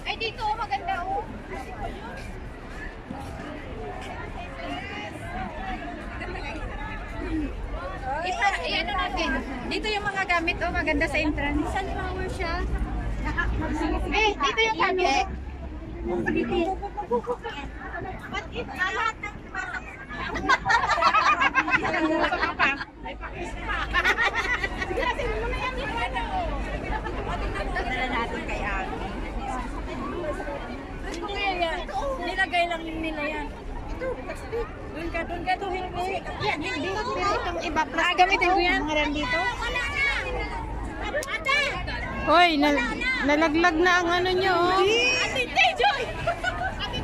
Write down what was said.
Ay, dito maganda oh. Ano natin? Dito yung mga gamit oh, maganda sa entrance. Sunflower siya. Dito yung gamit. What if lahat ng dala natin kay Ami. Nilagay lang nila yan. Doon ka to, hindi. Yan, hindi. Itong iba plus. Gamitin ko yan. Mga dito. Ate! Hoy, nalaglag na ang ano nyo. Ate, Joy! Ate,